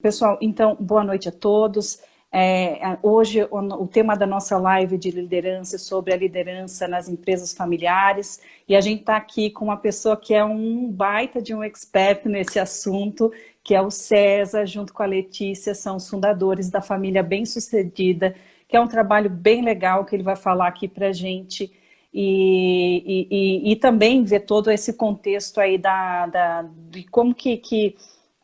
Pessoal, então, boa noite a todos. Hoje, o tema da nossa live de liderança é sobre a liderança nas empresas familiares, e a gente está aqui com uma pessoa que é um baita de um expert nesse assunto, que é o César, junto com a Letícia, são os fundadores da Família Bem-Sucedida, que é um trabalho bem legal que ele vai falar aqui para a gente, e também ver todo esse contexto aí de como que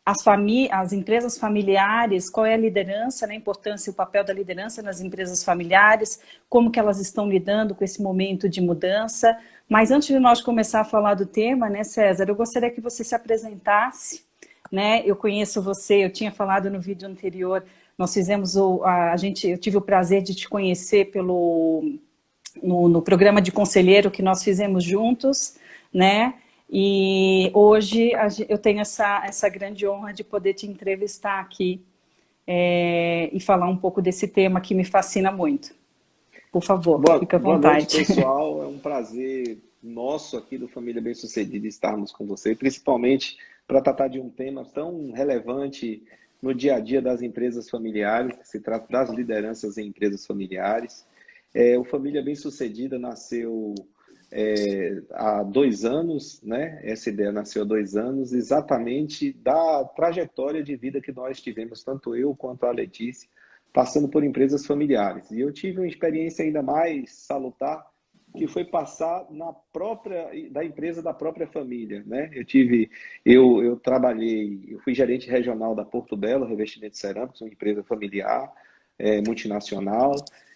as empresas familiares, qual é a liderança, né, a importância e o papel da liderança nas empresas familiares, como que elas estão lidando com esse momento de mudança. Mas antes de nós começar a falar do tema, né, César, eu gostaria que você se apresentasse, né? Eu conheço você, eu tinha falado no vídeo anterior, nós fizemos eu tive o prazer de te conhecer no programa de conselheiro que nós fizemos juntos, né? E hoje eu tenho essa grande honra de poder te entrevistar aqui e falar um pouco desse tema que me fascina muito. Por favor, fica à Boa noite, vontade. pessoal. É um prazer nosso aqui do Família Bem-Sucedida estarmos com você, principalmente para tratar de um tema tão relevante no dia a dia das empresas familiares, que se trata das lideranças em empresas familiares. O Família Bem-Sucedida nasceu há 2 anos, né? Essa ideia nasceu há 2 anos, exatamente da trajetória de vida que nós tivemos, tanto eu quanto a Letícia, passando por empresas familiares. E eu tive uma experiência ainda mais salutar, que foi passar da empresa da própria família, né? Eu trabalhei, eu fui gerente regional da Porto Belo Revestimentos Cerâmicos, uma empresa familiar, multinacional.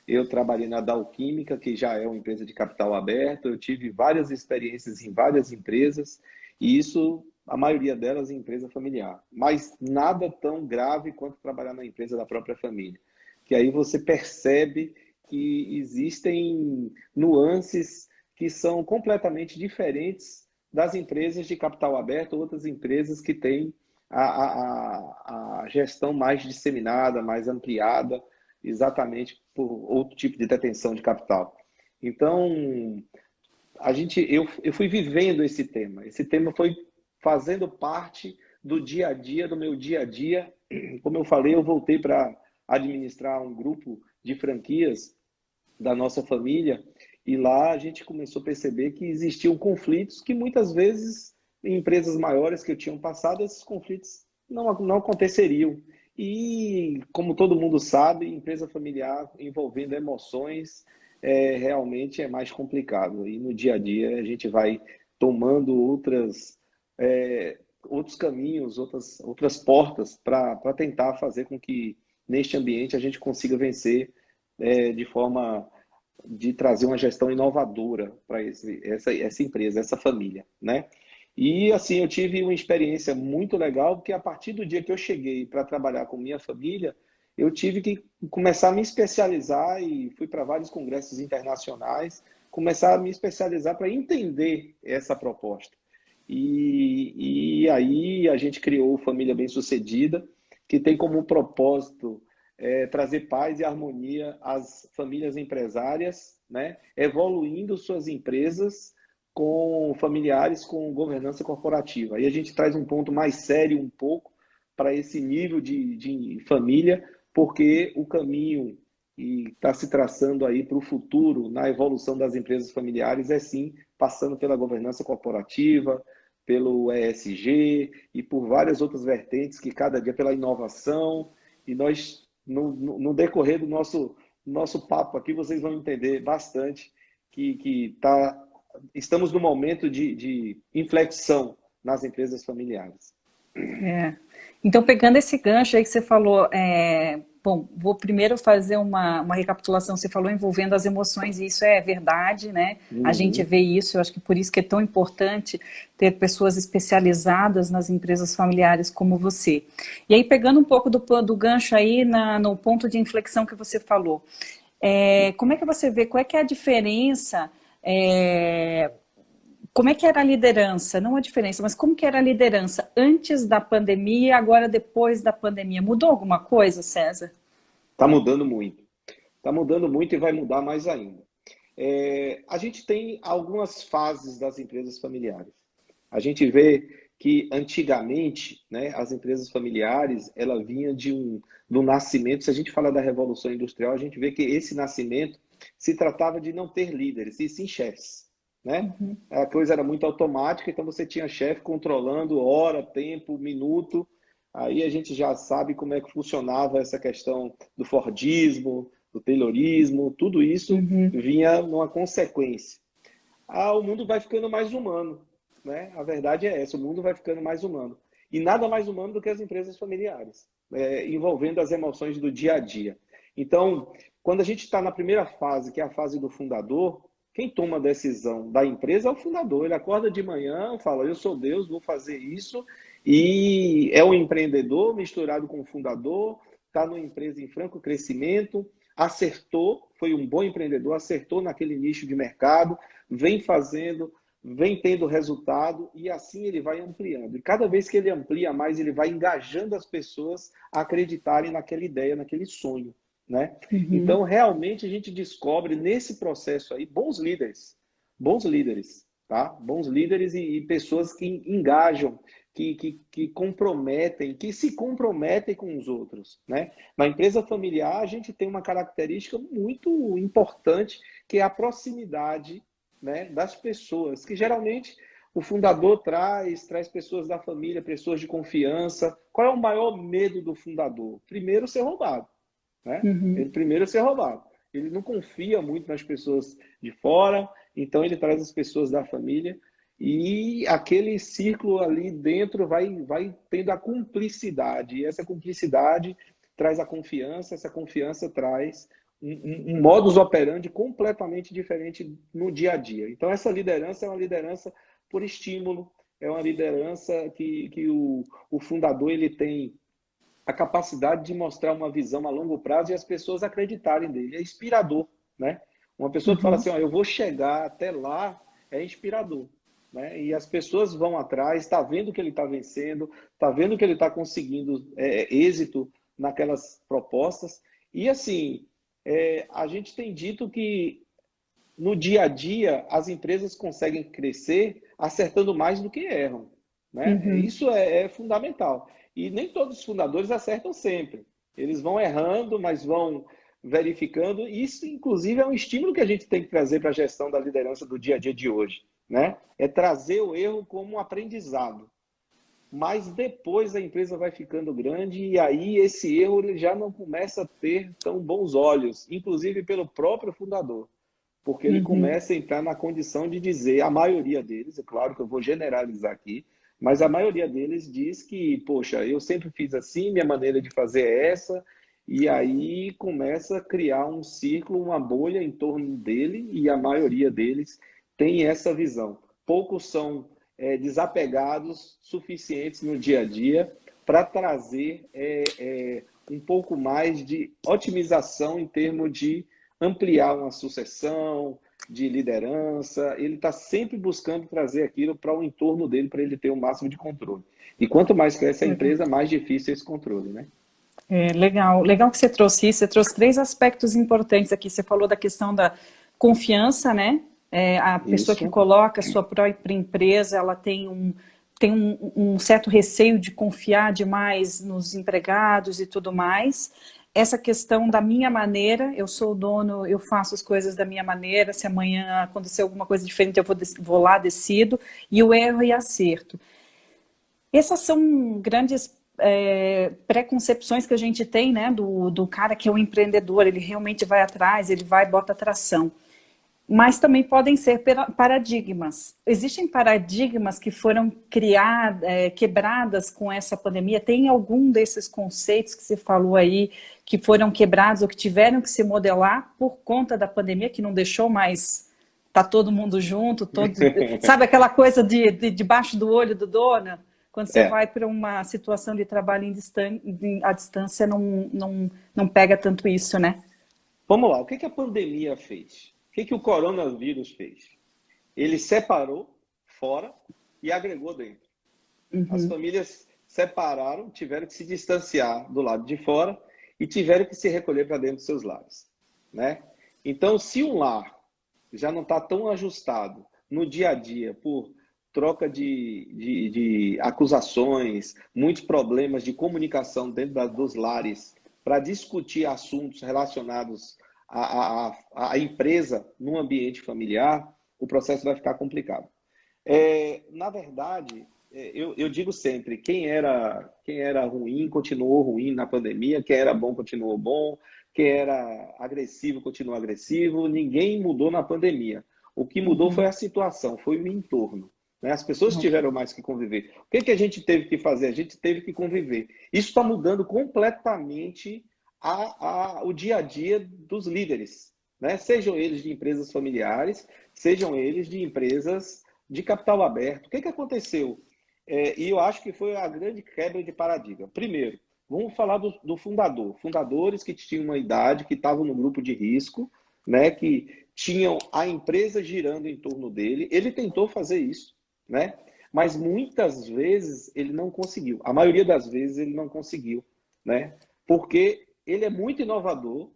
Eu trabalhei na Dow Química, que já é uma empresa de capital aberto. Eu tive várias experiências em várias empresas, e isso, a maioria delas, em empresa familiar. Mas nada tão grave quanto trabalhar na empresa da própria família. Que aí você percebe que existem nuances que são completamente diferentes das empresas de capital aberto, outras empresas que têm a gestão mais disseminada, mais ampliada, exatamente por outro tipo de detenção de capital. Então, eu fui vivendo esse tema. Esse tema foi fazendo parte do dia a dia, do meu dia a dia. Como eu falei, eu voltei para administrar um grupo de franquias da nossa família, e lá a gente começou a perceber que existiam conflitos que muitas vezes em empresas maiores que eu tinha passado, esses conflitos não aconteceriam. E, como todo mundo sabe, empresa familiar envolvendo emoções realmente é mais complicado. E no dia a dia a gente vai tomando outros caminhos, outras portas para tentar fazer com que neste ambiente a gente consiga vencer de forma de trazer uma gestão inovadora para essa empresa, essa família, né? E assim, eu tive uma experiência muito legal, porque a partir do dia que eu cheguei para trabalhar com minha família, eu tive que começar a me especializar e fui para vários congressos internacionais, começar a me especializar para entender essa proposta. E aí a gente criou Família Bem-Sucedida, que tem como propósito trazer paz e harmonia às famílias empresárias, né? Evoluindo suas empresas com familiares com governança corporativa. Aí a gente traz um ponto mais sério um pouco para esse nível de família, porque o caminho que está se traçando aí para o futuro na evolução das empresas familiares é sim passando pela governança corporativa, pelo ESG e por várias outras vertentes que cada dia pela inovação. E nós, no decorrer do nosso papo aqui, vocês vão entender bastante que estamos no momento de inflexão nas empresas familiares. Então, pegando esse gancho aí que você falou, bom, vou primeiro fazer uma recapitulação. Você falou envolvendo as emoções, e isso é verdade, né? A gente vê isso, eu acho que por isso que é tão importante ter pessoas especializadas nas empresas familiares como você. E aí, pegando um pouco do gancho aí no ponto de inflexão que você falou, como é que você vê, qual é que é a diferença, como é que era a liderança? Não a diferença, mas como que era a liderança antes da pandemia e agora depois da pandemia? Mudou alguma coisa, César? Está mudando muito. Está mudando muito e vai mudar mais ainda. A gente tem algumas fases das empresas familiares. A gente vê que antigamente, né, as empresas familiares, ela vinha do nascimento. Se a gente fala da Revolução Industrial, a gente vê que esse nascimento se tratava de não ter líderes, e sim chefes, né? Uhum. A coisa era muito automática, então você tinha chefe controlando hora, tempo, minuto. Aí a gente já sabe como é que funcionava essa questão do Fordismo, do Taylorismo, tudo isso Uhum. vinha numa consequência. O mundo vai ficando mais humano, né? A verdade é essa, o mundo vai ficando mais humano. E nada mais humano do que as empresas familiares, envolvendo as emoções do dia a dia. Então, quando a gente está na primeira fase, que é a fase do fundador, quem toma a decisão da empresa é o fundador. Ele acorda de manhã, fala, eu sou Deus, vou fazer isso, e é um empreendedor misturado com o fundador, está numa empresa em franco crescimento, acertou, foi um bom empreendedor, acertou naquele nicho de mercado, vem fazendo, vem tendo resultado e assim ele vai ampliando. E cada vez que ele amplia mais, ele vai engajando as pessoas a acreditarem naquela ideia, naquele sonho, né? Uhum. Então, realmente, a gente descobre nesse processo aí bons líderes, tá? Bons líderes e pessoas que engajam, que comprometem, que se comprometem com os outros, né? Na empresa familiar, a gente tem uma característica muito importante, que é a proximidade, né, das pessoas, que geralmente o fundador traz pessoas da família, pessoas de confiança. Qual é o maior medo do fundador? Primeiro, ser roubado, né? Ele Uhum. primeiro ser roubado. Ele não confia muito nas pessoas de fora, então ele traz as pessoas da família e aquele círculo ali dentro vai tendo a cumplicidade. E essa cumplicidade traz a confiança, essa confiança traz um modus operandi completamente diferente no dia a dia. Então, essa liderança é uma liderança por estímulo, é uma liderança que o fundador ele tem a capacidade de mostrar uma visão a longo prazo e as pessoas acreditarem nele. É inspirador, né? Uma pessoa que fala assim, Uhum. ó, eu vou chegar até lá, é inspirador, né? E as pessoas vão atrás, está vendo que ele está vencendo, está vendo que ele está conseguindo êxito naquelas propostas. E assim, a gente tem dito que no dia a dia as empresas conseguem crescer acertando mais do que erram, né? Uhum. Isso é fundamental. E nem todos os fundadores acertam sempre. Eles vão errando, mas vão verificando. Isso, inclusive, é um estímulo que a gente tem que trazer para a gestão da liderança do dia a dia de hoje, né? É trazer o erro como um aprendizado. Mas depois a empresa vai ficando grande e aí esse erro ele já não começa a ter tão bons olhos, inclusive pelo próprio fundador, porque ele Uhum. começa a entrar na condição de dizer, a maioria deles, é claro que eu vou generalizar aqui, mas a maioria deles diz que, poxa, eu sempre fiz assim, minha maneira de fazer é essa, e aí começa a criar um círculo, uma bolha em torno dele, e a maioria deles tem essa visão. Poucos são desapegados suficientes no dia a dia para trazer um pouco mais de otimização em termos de ampliar uma sucessão, de liderança. Ele está sempre buscando trazer aquilo para o entorno dele, para ele ter o máximo de controle. E quanto mais cresce a Legal. empresa, mais difícil é esse controle, né? Legal. Legal que você trouxe isso. Você trouxe três aspectos importantes aqui. Você falou da questão da confiança, né? A pessoa que Isso. coloca a sua própria empresa, ela tem um certo receio de confiar demais nos empregados e tudo mais. Essa questão da minha maneira, eu sou o dono, eu faço as coisas da minha maneira, se amanhã acontecer alguma coisa diferente, eu vou lá, decido, e o erro e acerto. Essas são grandes preconcepções que a gente tem, né, do cara que é um empreendedor, ele realmente vai atrás, ele vai, bota atração. Mas também podem ser paradigmas. Existem paradigmas que foram quebradas com essa pandemia? Tem algum desses conceitos que você falou aí que foram quebrados ou que tiveram que se modelar por conta da pandemia, que não deixou mais tá todo mundo junto, sabe aquela coisa de debaixo do olho do dono? Quando você É. vai para uma situação de trabalho à distância, não pega tanto isso, né? Vamos lá, o que a pandemia fez? O que o coronavírus fez? Ele separou fora e agregou dentro. As Uhum. famílias separaram, tiveram que se distanciar do lado de fora e tiveram que se recolher para dentro dos seus lares, né? Então, se um lar já não está tão ajustado no dia a dia por troca de acusações, muitos problemas de comunicação dentro dos lares para discutir assuntos relacionados à empresa no ambiente familiar, o processo vai ficar complicado. Na verdade, eu digo sempre, quem era ruim continuou ruim na pandemia, quem era bom continuou bom, quem era agressivo continuou agressivo, ninguém mudou na pandemia. O que mudou foi a situação, foi o entorno. Né? As pessoas tiveram mais que conviver. O que a gente teve que fazer? A gente teve que conviver. Isso está mudando completamente o dia a dia dos líderes, né? Sejam eles de empresas familiares, sejam eles de empresas de capital aberto. O que aconteceu? E eu acho que foi a grande quebra de paradigma. Primeiro, vamos falar do fundador. Fundadores que tinham uma idade, que estavam no grupo de risco, né? Que tinham a empresa girando em torno dele. Ele tentou fazer isso, né? Mas muitas vezes ele não conseguiu. A maioria das vezes ele não conseguiu, né? Porque ele é muito inovador,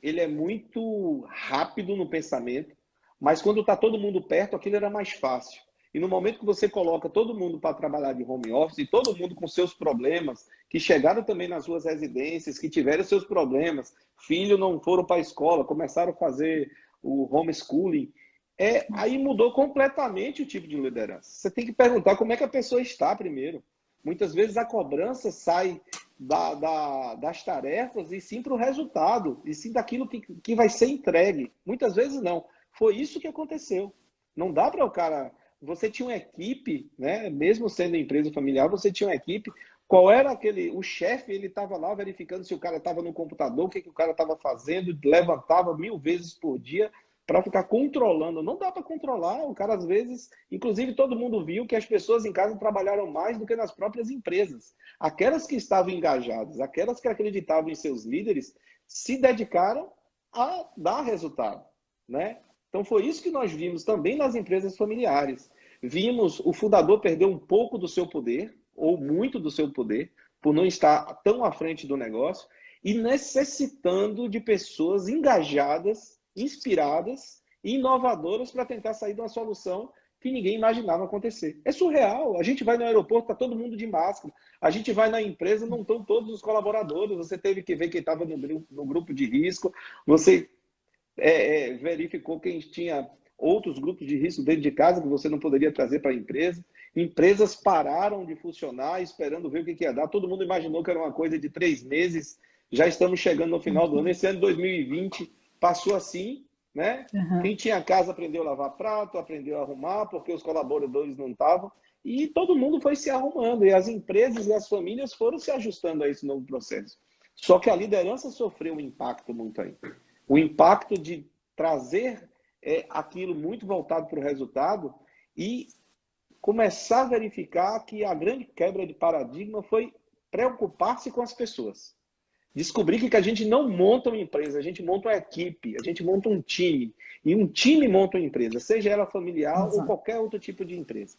ele é muito rápido no pensamento, mas quando está todo mundo perto, aquilo era mais fácil. E no momento que você coloca todo mundo para trabalhar de home office, e todo mundo com seus problemas, que chegaram também nas suas residências, que tiveram seus problemas, filhos não foram para a escola, começaram a fazer o homeschooling, aí mudou completamente o tipo de liderança. Você tem que perguntar como é que a pessoa está primeiro. Muitas vezes a cobrança sai das tarefas e sim para o resultado, e sim daquilo que vai ser entregue. Muitas vezes não. Foi isso que aconteceu. Não dá para o cara... Você tinha uma equipe, né? Mesmo sendo empresa familiar, você tinha uma equipe. Qual era aquele... O chefe, ele estava lá verificando se o cara estava no computador, o que o cara estava fazendo, levantava 1000 vezes por dia para ficar controlando. Não dá para controlar. O cara, às vezes... Inclusive, todo mundo viu que as pessoas em casa trabalharam mais do que nas próprias empresas. Aquelas que estavam engajadas, aquelas que acreditavam em seus líderes, se dedicaram a dar resultado, né? Então, foi isso que nós vimos também nas empresas familiares. Vimos o fundador perder um pouco do seu poder, ou muito do seu poder, por não estar tão à frente do negócio, e necessitando de pessoas engajadas, inspiradas e inovadoras para tentar sair de uma solução que ninguém imaginava acontecer. É surreal. A gente vai no aeroporto, está todo mundo de máscara. A gente vai na empresa, não estão todos os colaboradores. Você teve que ver quem estava no grupo de risco. Você... verificou quem tinha outros grupos de risco dentro de casa que você não poderia trazer para a empresa. Empresas pararam de funcionar esperando ver o que ia dar. Todo mundo imaginou que era uma coisa de 3 meses. Já estamos chegando no final do ano. Esse ano 2020 passou assim, né? Quem tinha casa aprendeu a lavar prato, aprendeu a arrumar, porque os colaboradores não estavam. E todo mundo foi se arrumando. E as empresas e as famílias foram se ajustando a esse novo processo. Só que a liderança sofreu um impacto muito aí. O impacto de trazer aquilo muito voltado para o resultado e começar a verificar que a grande quebra de paradigma foi preocupar-se com as pessoas. Descobrir que a gente não monta uma empresa, a gente monta uma equipe, a gente monta um time. E um time monta uma empresa, seja ela familiar ou qualquer outro tipo de empresa.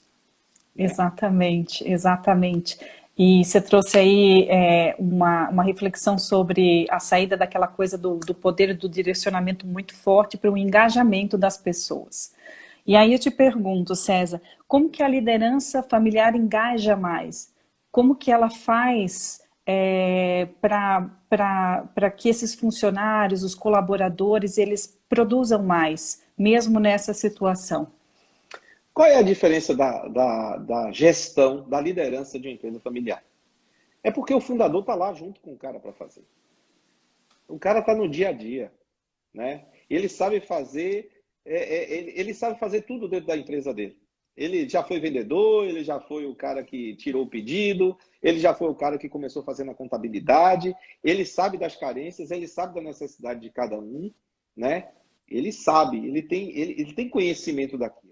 Exatamente, exatamente. E você trouxe aí uma reflexão sobre a saída daquela coisa do poder do direcionamento muito forte para o engajamento das pessoas. E aí eu te pergunto, César, como que a liderança familiar engaja mais? Como que ela faz para que esses funcionários, os colaboradores, eles produzam mais, mesmo nessa situação? Qual é a diferença da gestão, da liderança de uma empresa familiar? É porque o fundador está lá junto com o cara para fazer. O cara está no dia a dia, né? Ele sabe fazer, ele sabe fazer tudo dentro da empresa dele. Ele já foi vendedor, ele já foi o cara que tirou o pedido, ele já foi o cara que começou fazendo a contabilidade, ele sabe das carências, ele sabe da necessidade de cada um, né? Ele sabe, ele tem conhecimento daquilo.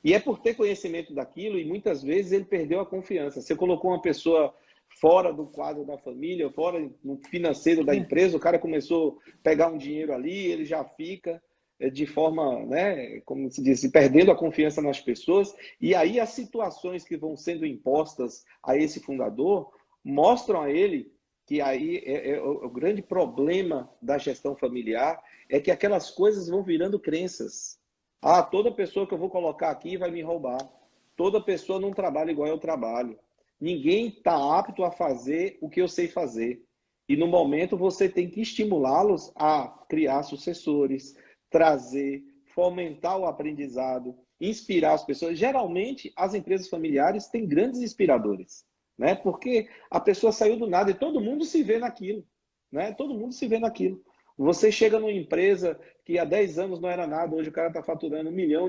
E é por ter conhecimento daquilo, e muitas vezes ele perdeu a confiança. Você colocou uma pessoa fora do quadro da família, fora do financeiro da empresa, o cara começou a pegar um dinheiro ali, ele já fica de forma, né, como se diz, perdendo a confiança nas pessoas. E aí as situações que vão sendo impostas a esse fundador mostram a ele que aí o grande problema da gestão familiar é que aquelas coisas vão virando crenças. Ah, toda pessoa que eu vou colocar aqui vai me roubar. toda pessoa não trabalha igual eu trabalho. Ninguém está apto a fazer o que eu sei fazer. E no momento você tem que estimulá-los a criar sucessores, trazer, fomentar o aprendizado, inspirar as pessoas. Geralmente, as empresas familiares têm grandes inspiradores, né? Porque a pessoa saiu do nada e todo mundo se vê naquilo, né? Todo mundo se vê naquilo. Você chega numa empresa que há 10 anos não era nada, hoje o cara está faturando R$ 1 milhão,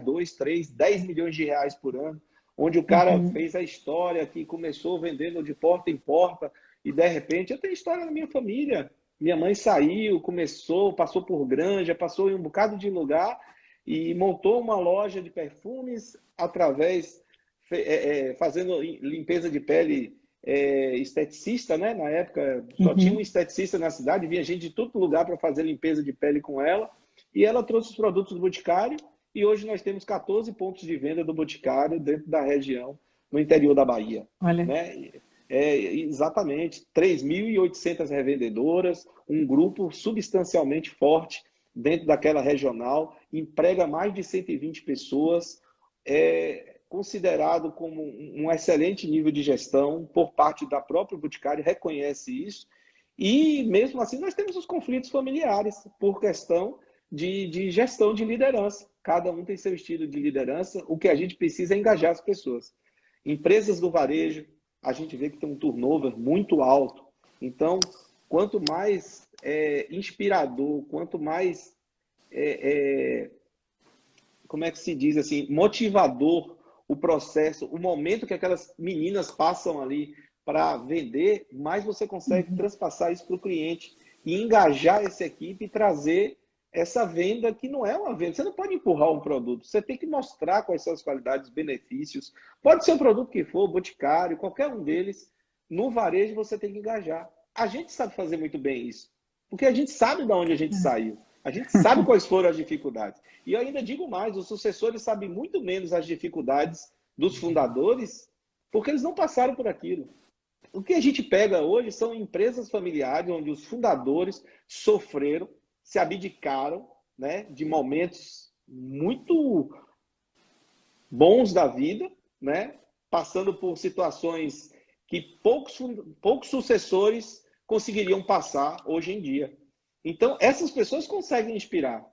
2, 3, 10 milhões de reais por ano, onde o cara fez a história que começou vendendo de porta em porta e de repente, eu tenho história na minha família. Minha mãe saiu, começou, passou por granja, passou em um bocado de lugar e montou uma loja de perfumes através, fazendo limpeza de pele esteticista, né? Na época só tinha um esteticista na cidade, vinha gente de todo lugar para fazer limpeza de pele com ela. E ela trouxe os produtos do Boticário e hoje nós temos 14 pontos de venda do Boticário dentro da região, no interior da Bahia. Olha. Né? Exatamente, 3.800 revendedoras, um grupo substancialmente forte dentro daquela regional, emprega mais de 120 pessoas, é considerado como um excelente nível de gestão por parte da própria Boticário, reconhece isso, e mesmo assim nós temos os conflitos familiares por questão de gestão de liderança. Cada um tem seu estilo de liderança, o que a gente precisa é engajar as pessoas. Empresas do varejo, a gente vê que tem um turnover muito alto. Então, quanto mais inspirador, quanto mais, como é que se diz assim, motivador o processo, o momento que aquelas meninas passam ali para vender, mais você consegue transpassar isso para o cliente e engajar essa equipe e trazer essa venda que não é uma venda. Você não pode empurrar um produto, você tem que mostrar quais são as qualidades, os benefícios. Pode ser o produto que for, Boticário, qualquer um deles. No varejo você tem que engajar. A gente sabe fazer muito bem isso, porque a gente sabe de onde a gente saiu. A gente sabe quais foram as dificuldades. E eu ainda digo mais, os sucessores sabem muito menos as dificuldades dos fundadores, porque eles não passaram por aquilo. O que a gente pega hoje são empresas familiares onde os fundadores sofreram, se abdicaram, né, de momentos muito bons da vida, né, passando por situações que poucos sucessores conseguiriam passar hoje em dia. Então, essas pessoas conseguem inspirar,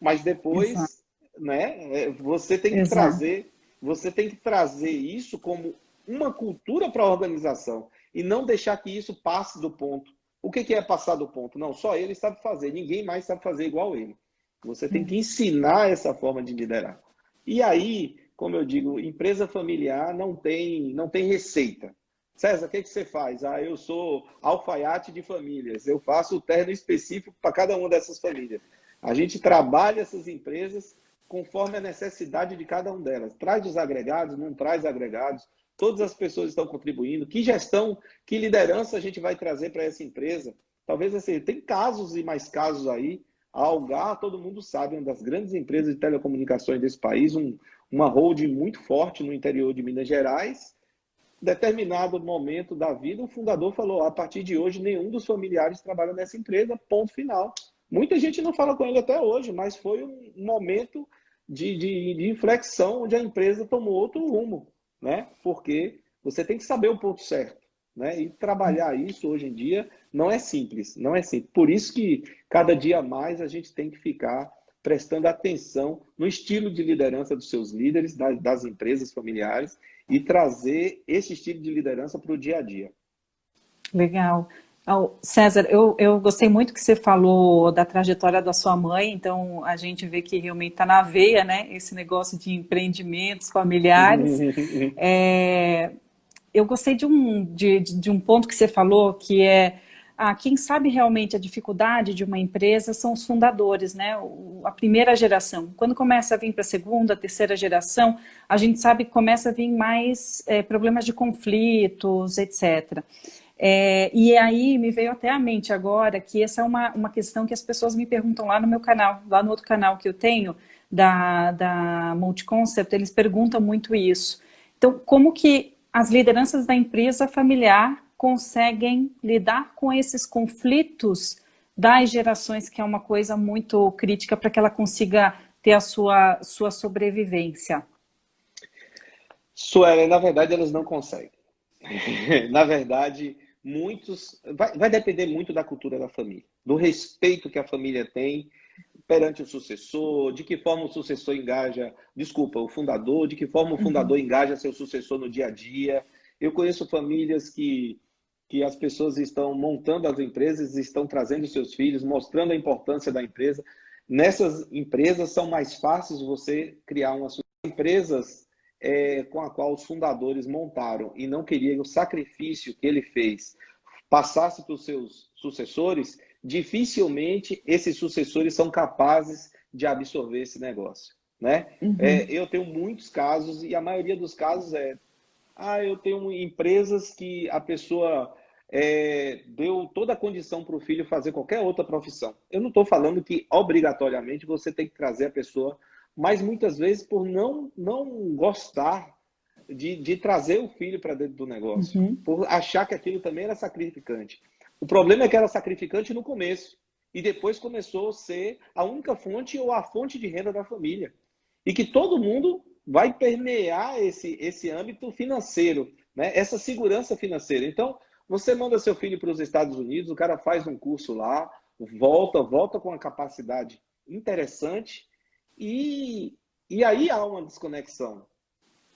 mas depois, né, você tem que trazer isso como uma cultura para a organização e não deixar que isso passe do ponto. O que é passar do ponto? Não, só ele sabe fazer, ninguém mais sabe fazer igual ele. Você tem que ensinar essa forma de liderar. E aí, como eu digo, empresa familiar não tem receita. César, o que você faz? Eu sou alfaiate de famílias, eu faço o terno específico para cada uma dessas famílias. A gente trabalha essas empresas conforme a necessidade de cada uma delas. Traz os agregados, não traz agregados, todas as pessoas estão contribuindo. Que gestão, que liderança a gente vai trazer para essa empresa? Talvez assim, tem casos e mais casos aí. A Algar, todo mundo sabe, uma das grandes empresas de telecomunicações desse país, uma holding muito forte no interior de Minas Gerais. Determinado momento da vida, o fundador falou, a partir de hoje, nenhum dos familiares trabalha nessa empresa, ponto final. Muita gente não fala com ele até hoje, mas foi um momento de inflexão onde a empresa tomou outro rumo, né? Porque você tem que saber o ponto certo, né? E trabalhar isso hoje em dia não é simples, não é simples. Por isso que cada dia mais a gente tem que ficar prestando atenção no estilo de liderança dos seus líderes, das empresas familiares, e trazer esse estilo de liderança para o dia a dia. Legal. César, eu gostei muito que você falou da trajetória da sua mãe, então a gente vê que realmente está na veia, né, esse negócio de empreendimentos familiares. Eu gostei de um ponto que você falou, que é quem sabe realmente a dificuldade de uma empresa são os fundadores, né? A primeira geração. Quando começa a vir para a segunda, terceira geração, a gente sabe que começa a vir mais problemas de conflitos, etc. E aí me veio até à mente agora que essa é uma questão que as pessoas me perguntam lá no meu canal, lá no outro canal que eu tenho, da Multiconcept, eles perguntam muito isso. Então, como que as lideranças da empresa familiar conseguem lidar com esses conflitos das gerações, que é uma coisa muito crítica para que ela consiga ter a sua sobrevivência? Suelen, na verdade, elas não conseguem. Na verdade, muitos. Vai depender muito da cultura da família, do respeito que a família tem perante o sucessor, de que forma o sucessor engaja, desculpa, o fundador, de que forma o fundador engaja seu sucessor no dia a dia. Eu conheço famílias que as pessoas estão montando as empresas, estão trazendo seus filhos, mostrando a importância da empresa. Nessas empresas são mais fáceis você criar umas empresas com a qual os fundadores montaram e não queriam o sacrifício que ele fez passasse para os seus sucessores, dificilmente esses sucessores são capazes de absorver esse negócio, né? Eu tenho muitos casos e a maioria dos casos eu tenho empresas que a pessoa deu toda a condição para o filho fazer qualquer outra profissão. Eu não estou falando que obrigatoriamente você tem que trazer a pessoa, mas muitas vezes por não gostar de trazer o filho para dentro do negócio, por achar que aquilo também era sacrificante. O problema é que era sacrificante no começo e depois começou a ser a única fonte ou a fonte de renda da família. E que todo mundo vai permear esse âmbito financeiro, né? Essa segurança financeira. Então, você manda seu filho para os Estados Unidos, o cara faz um curso lá, volta com uma capacidade interessante e aí há uma desconexão,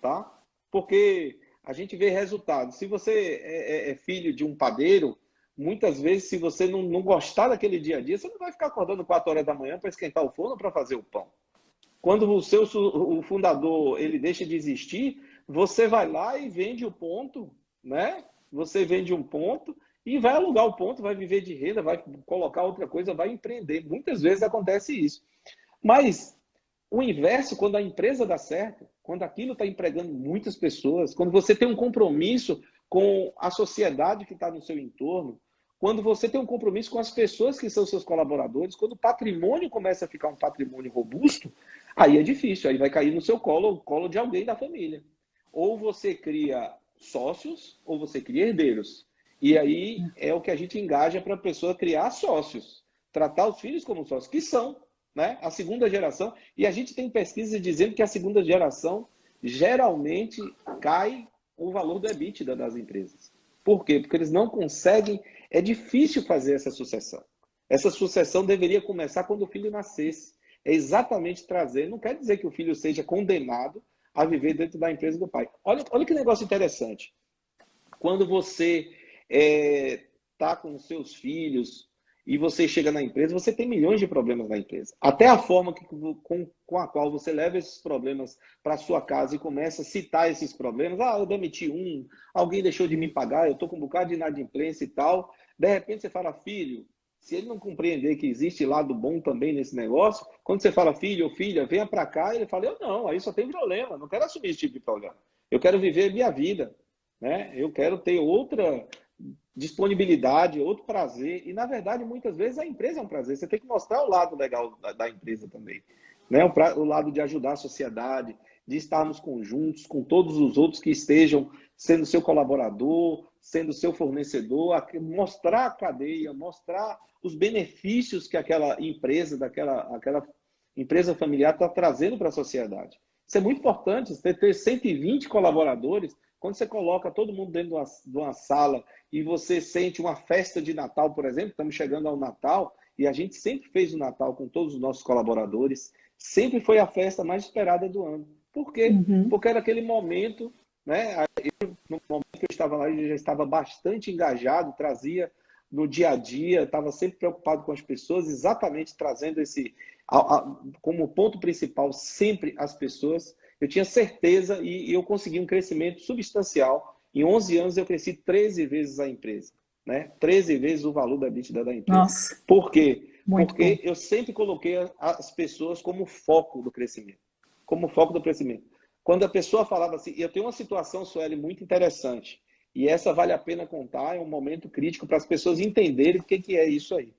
tá? Porque a gente vê resultados. Se você é filho de um padeiro, muitas vezes, se você não gostar daquele dia a dia, você não vai ficar acordando 4 horas da manhã para esquentar o forno para fazer o pão. Quando o fundador ele deixa de existir, você vai lá e vende o ponto, né? Você vende um ponto e vai alugar o ponto, vai viver de renda, vai colocar outra coisa, vai empreender. Muitas vezes acontece isso. Mas o inverso, quando a empresa dá certo, quando aquilo está empregando muitas pessoas, quando você tem um compromisso com a sociedade que está no seu entorno, quando você tem um compromisso com as pessoas que são seus colaboradores, quando o patrimônio começa a ficar um patrimônio robusto, aí é difícil, aí vai cair no seu colo, o colo de alguém da família. Ou você cria sócios, ou você cria herdeiros. E aí é o que a gente engaja para a pessoa criar sócios, tratar os filhos como sócios, que são, né, a segunda geração. E a gente tem pesquisas dizendo que a segunda geração geralmente cai o valor do EBITDA das empresas. Por quê? Porque eles não conseguem, é difícil fazer essa sucessão. Essa sucessão deveria começar quando o filho nascesse. É exatamente trazer, não quer dizer que o filho seja condenado a viver dentro da empresa do pai. Olha que negócio interessante. Quando você está com os seus filhos e você chega na empresa, você tem milhões de problemas na empresa. Até a forma com a qual você leva esses problemas para sua casa e começa a citar esses problemas. Eu demiti alguém deixou de me pagar, eu estou com um bocado de inadimplência e tal. De repente você fala, filho, se ele não compreender que existe lado bom também nesse negócio, quando você fala, filho ou filha, venha para cá, ele fala, eu não, aí só tem problema, não quero assumir esse tipo de problema. Eu quero viver minha vida, né? Eu quero ter outra disponibilidade, outro prazer. E, na verdade, muitas vezes a empresa é um prazer. Você tem que mostrar o lado legal da empresa também, né? O lado de ajudar a sociedade, de estarmos conjuntos com todos os outros que estejam sendo seu colaborador, sendo seu fornecedor, mostrar a cadeia, mostrar os benefícios que aquela empresa, aquela empresa familiar está trazendo para a sociedade. Isso é muito importante, você ter 120 colaboradores, quando você coloca todo mundo dentro de uma sala e você sente uma festa de Natal, por exemplo, estamos chegando ao Natal, e a gente sempre fez o Natal com todos os nossos colaboradores, sempre foi a festa mais esperada do ano. Por quê? Porque era aquele momento, né? No momento que eu estava lá, eu já estava bastante engajado, trazia no dia a dia, estava sempre preocupado com as pessoas, exatamente trazendo como ponto principal sempre as pessoas. Eu tinha certeza e eu consegui um crescimento substancial. Em 11 anos eu cresci 13 vezes a empresa, né? 13 vezes o valor da EBITDA da empresa. Nossa. Por quê? Muito Porque bom. eu sempre coloquei as pessoas como foco do crescimento. Como foco do crescimento. Quando a pessoa falava assim, eu tenho uma situação, Sueli, muito interessante, e essa vale a pena contar, é um momento crítico para as pessoas entenderem o que é isso aí.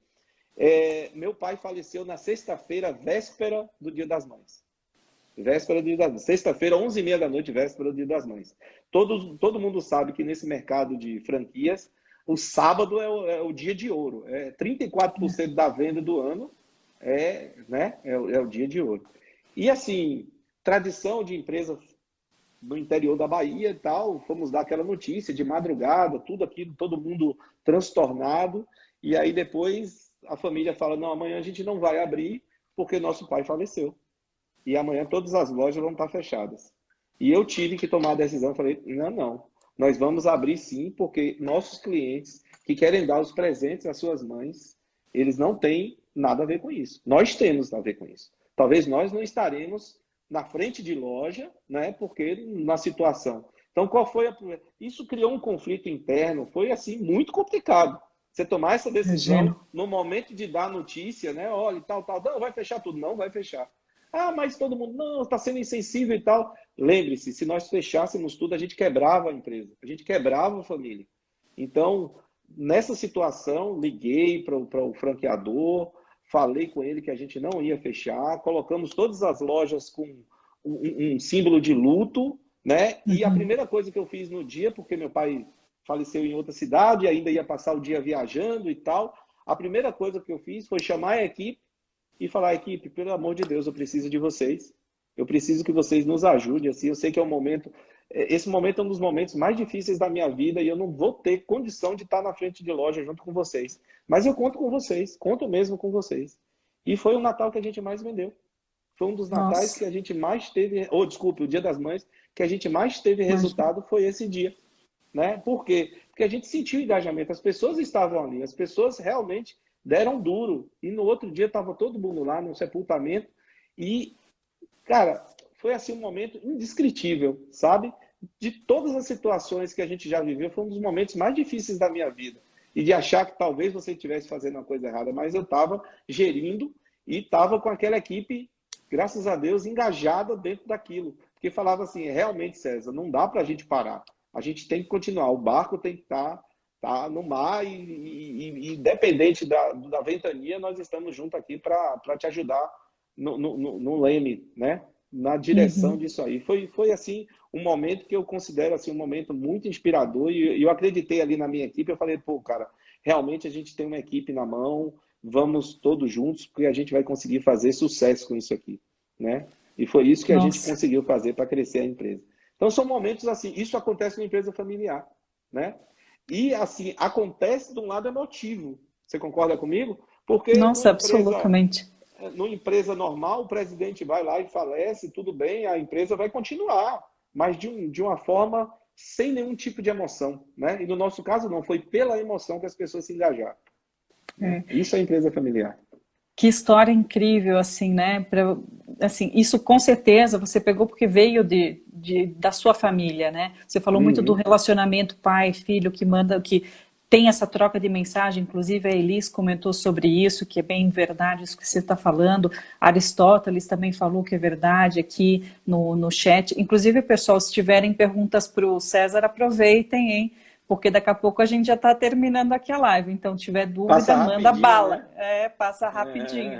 Meu pai faleceu na sexta-feira, véspera do Dia das Mães. Véspera do Dia das Mães. Sexta-feira, 11h30 da noite, véspera do Dia das Mães. Todo mundo sabe que nesse mercado de franquias, o sábado é o dia de ouro. 34% da venda do ano né, é o dia de ouro. E assim, tradição de empresa no interior da Bahia e tal, fomos dar aquela notícia de madrugada, tudo aquilo, todo mundo transtornado, e aí depois a família fala, não, amanhã a gente não vai abrir porque nosso pai faleceu. E amanhã todas as lojas vão estar fechadas. E eu tive que tomar a decisão, falei, não, nós vamos abrir sim, porque nossos clientes que querem dar os presentes às suas mães, eles não têm nada a ver com isso. Nós temos a ver com isso. Talvez nós não estaremos na frente de loja, né, porque na situação. Então, qual foi a... Isso criou um conflito interno, foi assim, muito complicado. Você tomar essa decisão no momento de dar notícia, né, olha, tal, não, vai fechar tudo. Não, vai fechar. Ah, mas todo mundo, não, está sendo insensível e tal. Lembre-se, se nós fechássemos tudo, a gente quebrava a empresa, a gente quebrava a família. Então, nessa situação, liguei para o franqueador, falei com ele que a gente não ia fechar, colocamos todas as lojas com um símbolo de luto, né? E a primeira coisa que eu fiz no dia, porque meu pai faleceu em outra cidade, ainda ia passar o dia viajando e tal, a primeira coisa que eu fiz foi chamar a equipe e falar, equipe, pelo amor de Deus, eu preciso de vocês. Eu preciso que vocês nos ajudem, assim, eu sei que é um momento... Esse momento é um dos momentos mais difíceis da minha vida e eu não vou ter condição de estar na frente de loja junto com vocês. Mas eu conto com vocês, conto mesmo com vocês. E foi o Natal que a gente mais vendeu. Foi um dos natais que a gente mais teve... desculpe, o Dia das Mães, que a gente mais teve resultado foi esse dia. Né? Por quê? Porque a gente sentiu o engajamento. As pessoas estavam ali, as pessoas realmente deram duro. E no outro dia estava todo mundo lá no sepultamento. E, cara, foi assim um momento indescritível, sabe? De todas as situações que a gente já viveu, foi um dos momentos mais difíceis da minha vida. E de achar que talvez você estivesse fazendo uma coisa errada, mas eu estava gerindo e estava com aquela equipe, graças a Deus, engajada dentro daquilo. Porque falava assim, realmente, César, não dá para a gente parar. A gente tem que continuar, o barco tem que estar no mar e independente da ventania, nós estamos juntos aqui para te ajudar no leme, né? Na direção disso aí. Foi assim, um momento que eu considero assim, um momento muito inspirador e eu acreditei ali na minha equipe, eu falei, pô, cara, realmente a gente tem uma equipe na mão, vamos todos juntos, porque a gente vai conseguir fazer sucesso com isso aqui, né? E foi isso que a gente conseguiu fazer para crescer a empresa. Então, são momentos assim, isso acontece na empresa familiar, né? E, assim, acontece de um lado emotivo. Você concorda comigo? Porque absolutamente. Numa empresa normal, o presidente vai lá e falece, tudo bem, a empresa vai continuar, mas de uma forma sem nenhum tipo de emoção, né? E no nosso caso, não, foi pela emoção que as pessoas se engajaram. Isso é empresa familiar. Que história incrível, assim, né? Assim, isso com certeza você pegou porque veio da sua família, né? Você falou muito do relacionamento pai-filho que manda, que tem essa troca de mensagem, inclusive a Elis comentou sobre isso, que é bem verdade isso que você está falando. Aristóteles também falou que é verdade aqui no chat. Inclusive, pessoal, se tiverem perguntas para o César, aproveitem, hein? Porque daqui a pouco a gente já está terminando aqui a live. Então, se tiver dúvida, manda bala. Né? Passa rapidinho.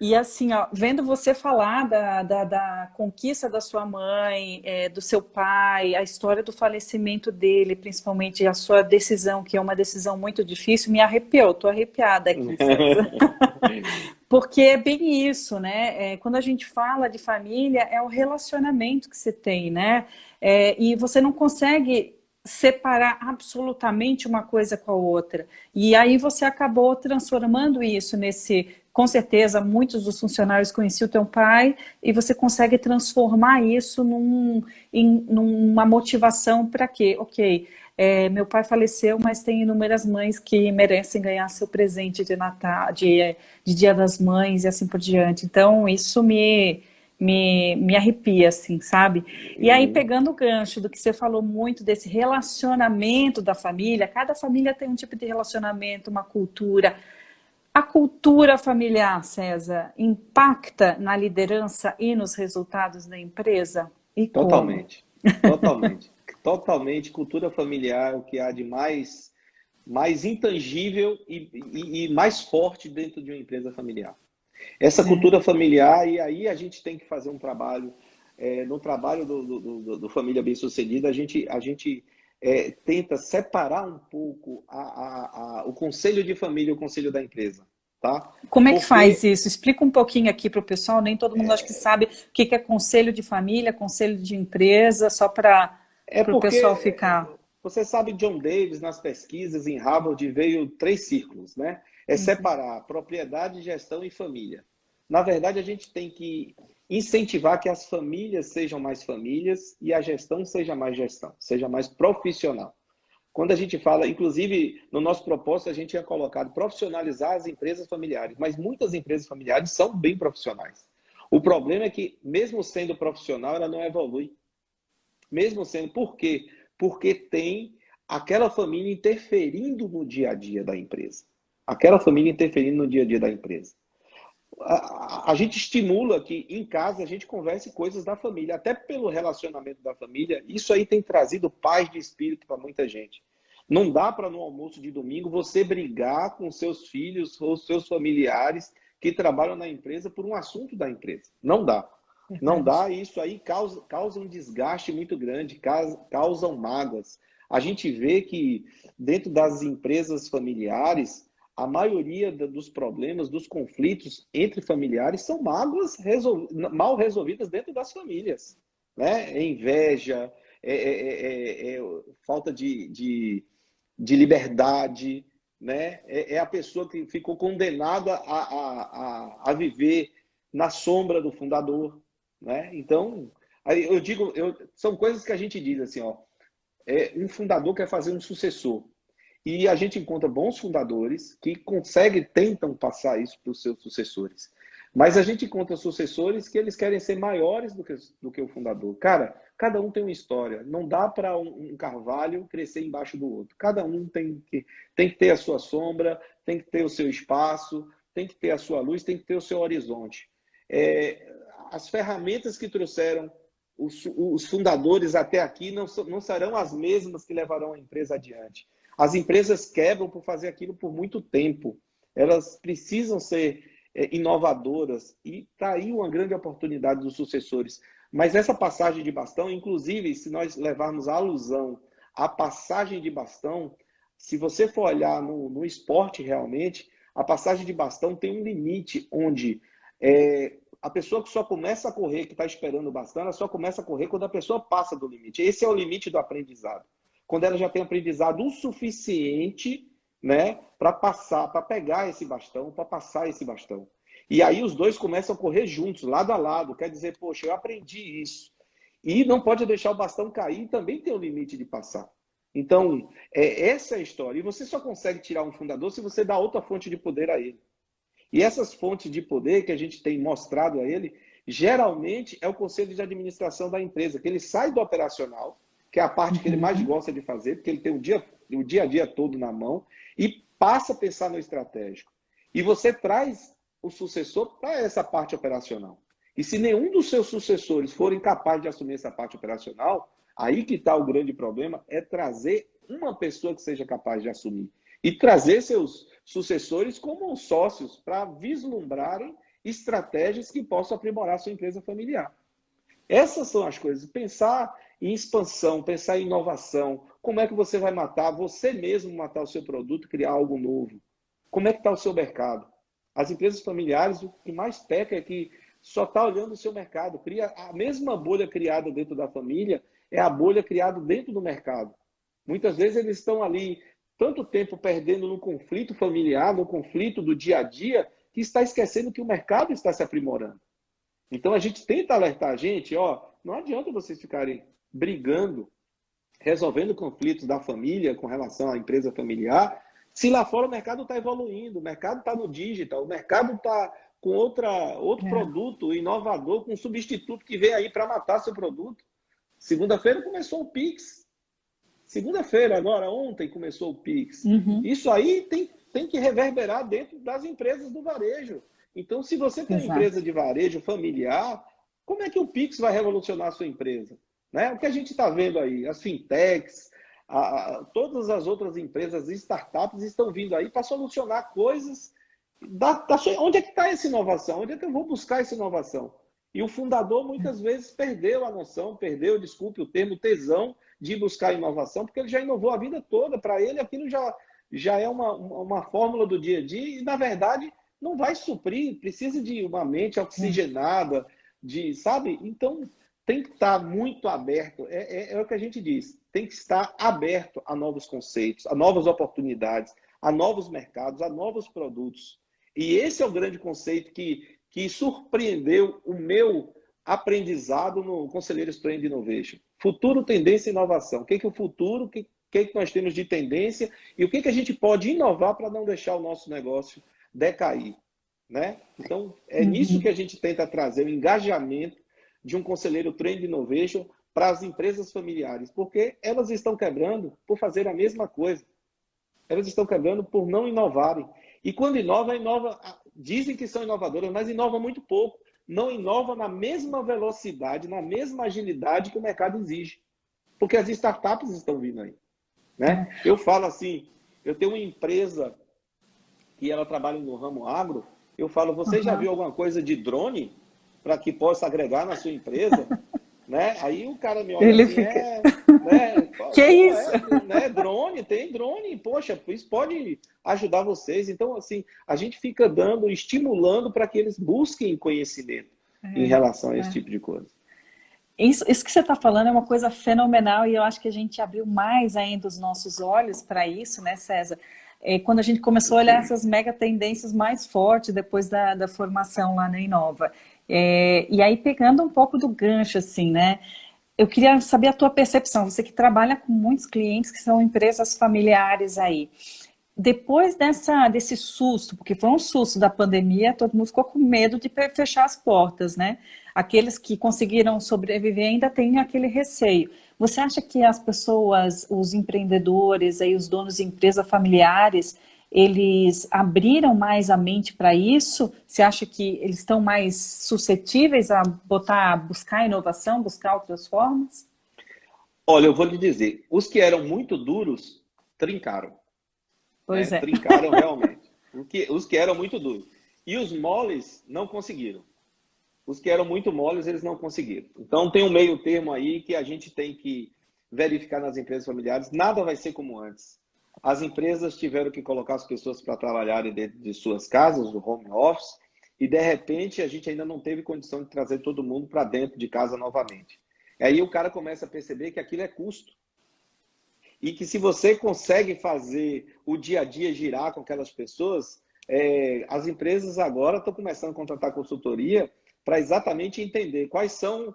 E assim, ó, vendo você falar da conquista da sua mãe, do seu pai, a história do falecimento dele, principalmente a sua decisão, que é uma decisão muito difícil, me arrepiou. Estou arrepiada aqui, César. Porque é bem isso, né? Quando a gente fala de família, é o relacionamento que você tem, né? E você não consegue separar absolutamente uma coisa com a outra. E aí você acabou transformando isso nesse... Com certeza, muitos dos funcionários conheciam o teu pai e você consegue transformar isso numa motivação para quê? Ok, meu pai faleceu, mas tem inúmeras mães que merecem ganhar seu presente de Natal, de Dia das Mães e assim por diante. Então, isso me arrepia, assim, sabe? E aí, pegando o gancho do que você falou muito desse relacionamento da família, cada família tem um tipo de relacionamento, uma cultura. A cultura familiar, César, impacta na liderança e nos resultados da empresa? E totalmente, totalmente. Cultura familiar, o que há de mais intangível e mais forte dentro de uma empresa familiar. Essa cultura familiar, e aí a gente tem que fazer um trabalho, no trabalho do Família Bem-Sucedida, a gente tenta separar um pouco o conselho de família e o conselho da empresa. tá? Como é que faz Porque isso? Explica um pouquinho aqui para o pessoal, nem todo mundo acho que sabe o que é conselho de família, conselho de empresa, só para é o pessoal porque ficar. você sabe, John Davis, nas pesquisas em Harvard, veio 3 círculos, né? É separar propriedade, gestão e família. Na verdade, a gente tem que incentivar que as famílias sejam mais famílias e a gestão, seja mais profissional. Quando a gente fala, inclusive, no nosso propósito, a gente tinha colocado profissionalizar as empresas familiares, mas muitas empresas familiares são bem profissionais. O problema é que, mesmo sendo profissional, ela não evolui. Mesmo sendo, por quê? Porque tem aquela família interferindo no dia a dia da empresa. Aquela família interferindo no dia a dia da empresa. A gente estimula que em casa a gente converse coisas da família, até pelo relacionamento da família. Isso aí tem trazido paz de espírito para muita gente. Não dá para no almoço de domingo você brigar com seus filhos ou seus familiares que trabalham na empresa por um assunto da empresa. Não dá. Não Verdade. dá, e isso aí causa um desgaste muito grande, causam mágoas. A gente vê que dentro das empresas familiares, a maioria dos problemas, dos conflitos entre familiares são mágoas mal resolvidas dentro das famílias. Né? É inveja, é falta de liberdade, né? É a pessoa que ficou condenada a viver na sombra do fundador. Né? Então, aí eu digo, são coisas que a gente diz assim, ó, um fundador quer fazer um sucessor. E a gente encontra bons fundadores que tentam passar isso para os seus sucessores. Mas a gente encontra sucessores que eles querem ser maiores do que o fundador. Cara, cada um tem uma história. Não dá para um carvalho crescer embaixo do outro. Cada um tem que ter a sua sombra, tem que ter o seu espaço, tem que ter a sua luz, tem que ter o seu horizonte. As ferramentas que trouxeram os fundadores até aqui não serão as mesmas que levarão a empresa adiante. As empresas quebram por fazer aquilo por muito tempo. Elas precisam ser inovadoras e está aí uma grande oportunidade dos sucessores. Mas essa passagem de bastão, inclusive, se nós levarmos a alusão à passagem de bastão, se você for olhar no esporte realmente, a passagem de bastão tem um limite onde a pessoa que só começa a correr, que está esperando o bastão, ela só começa a correr quando a pessoa passa do limite. Esse é o limite do aprendizado. Quando ela já tem aprendizado o suficiente, né, para passar, para pegar esse bastão, para passar esse bastão. E aí os dois começam a correr juntos, lado a lado. Quer dizer, poxa, eu aprendi isso. E não pode deixar o bastão cair, também tem o limite de passar. Então, essa é a história. E você só consegue tirar um fundador se você dá outra fonte de poder a ele. E essas fontes de poder que a gente tem mostrado a ele, geralmente é o conselho de administração da empresa, que ele sai do operacional, que é a parte que ele mais gosta de fazer, porque ele tem o dia a dia todo na mão, e passa a pensar no estratégico. E você traz o sucessor para essa parte operacional. E se nenhum dos seus sucessores forem capazes de assumir essa parte operacional, aí que está o grande problema, é trazer uma pessoa que seja capaz de assumir. E trazer seus sucessores como sócios para vislumbrarem estratégias que possam aprimorar a sua empresa familiar. Essas são as coisas. Pensar em expansão, pensar em inovação. Como é que você vai você mesmo matar o seu produto, criar algo novo? Como é que está o seu mercado? As empresas familiares, o que mais peca é que só está olhando o seu mercado. Cria a mesma bolha criada dentro da família, é a bolha criada dentro do mercado. Muitas vezes eles estão ali tanto tempo perdendo no conflito familiar, no conflito do dia a dia, que está esquecendo que o mercado está se aprimorando. Então a gente tenta alertar a gente, não adianta vocês ficarem brigando, resolvendo conflitos da família com relação à empresa familiar, se lá fora o mercado está evoluindo, o mercado está no digital, o mercado está com outro produto inovador, com um substituto que vem aí para matar seu produto. Segunda-feira começou o Pix. Segunda-feira, agora, ontem começou o Pix. Isso aí tem que reverberar dentro das empresas do varejo. Então, se você tem uma empresa de varejo familiar, como é que o Pix vai revolucionar a sua empresa? Né? O que a gente está vendo aí, as fintechs, todas as outras empresas, startups estão vindo aí para solucionar coisas. Onde é que está essa inovação? Onde é que eu vou buscar essa inovação? E o fundador muitas vezes perdeu a noção, desculpe o termo, tesão de buscar inovação, porque ele já inovou a vida toda. Para ele, aquilo já é uma fórmula do dia a dia e, na verdade, não vai suprir, precisa de uma mente oxigenada, sabe? Então, tem que estar muito aberto, é o que a gente diz, tem que estar aberto a novos conceitos, a novas oportunidades, a novos mercados, a novos produtos. E esse é o grande conceito que surpreendeu o meu aprendizado no Conselheiros Trend Innovation. Futuro, tendência e inovação. O que é o futuro, o que nós temos de tendência e o que a gente pode inovar para não deixar o nosso negócio decair, né? Então, é nisso que a gente tenta trazer o engajamento de um Conselheiro Trend Innovation para as empresas familiares, porque elas estão quebrando por fazer a mesma coisa. Elas estão quebrando por não inovarem. E quando inova, dizem que são inovadoras, mas inova muito pouco. Não inova na mesma velocidade, na mesma agilidade que o mercado exige. Porque as startups estão vindo aí, né? Eu falo assim, eu tenho uma empresa que ela trabalha no ramo agro, eu falo, você já viu alguma coisa de drone para que possa agregar na sua empresa? Né? Aí o cara me olha Ele assim, fica... né? Que isso? Né? Drone, tem drone, poxa, isso pode ajudar vocês. Então, assim, a gente fica estimulando para que eles busquem conhecimento em relação a esse tipo de coisa. Isso que você está falando é uma coisa fenomenal e eu acho que a gente abriu mais ainda os nossos olhos para isso, né, César? Quando a gente começou a olhar essas mega tendências mais fortes depois da formação lá na Inova. E aí, pegando um pouco do gancho, assim, né? Eu queria saber a tua percepção, você que trabalha com muitos clientes que são empresas familiares aí. Depois desse susto, porque foi um susto da pandemia, todo mundo ficou com medo de fechar as portas, né? Aqueles que conseguiram sobreviver ainda têm aquele receio. Você acha que as pessoas, os empreendedores, aí, os donos de empresa familiares, eles abriram mais a mente para isso? Você acha que eles estão mais suscetíveis a buscar inovação, buscar outras formas? Olha, eu vou lhe dizer, os que eram muito duros, trincaram. Pois é. Trincaram realmente. Os que eram muito duros. E os moles não conseguiram. Os que eram muito moles, eles não conseguiram. Então, tem um meio termo aí que a gente tem que verificar nas empresas familiares. Nada vai ser como antes. As empresas tiveram que colocar as pessoas para trabalharem dentro de suas casas, do home office, e, de repente, a gente ainda não teve condição de trazer todo mundo para dentro de casa novamente. E aí o cara começa a perceber que aquilo é custo. E que se você consegue fazer o dia a dia girar com aquelas pessoas, as empresas agora estão começando a contratar consultoria para exatamente entender quais são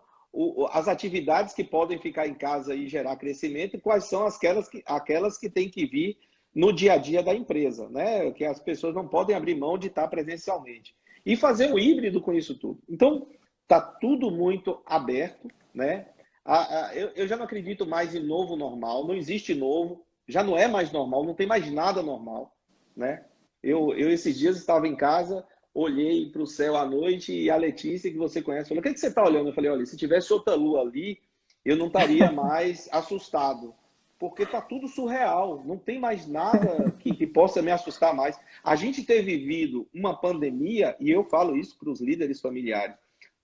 as atividades que podem ficar em casa e gerar crescimento e quais são aquelas que têm que vir no dia a dia da empresa, né? Que as pessoas não podem abrir mão de estar presencialmente. E fazer um híbrido com isso tudo. Então, está tudo muito aberto, né? Eu já não acredito mais em novo normal, não existe novo, já não é mais normal, não tem mais nada normal, né? Eu esses dias estava em casa, olhei para o céu à noite e a Letícia, que você conhece, falou, o que você está olhando? Eu falei, olha, se tivesse outra lua ali, eu não estaria mais assustado, porque está tudo surreal, não tem mais nada que possa me assustar mais. A gente ter vivido uma pandemia, e eu falo isso para os líderes familiares,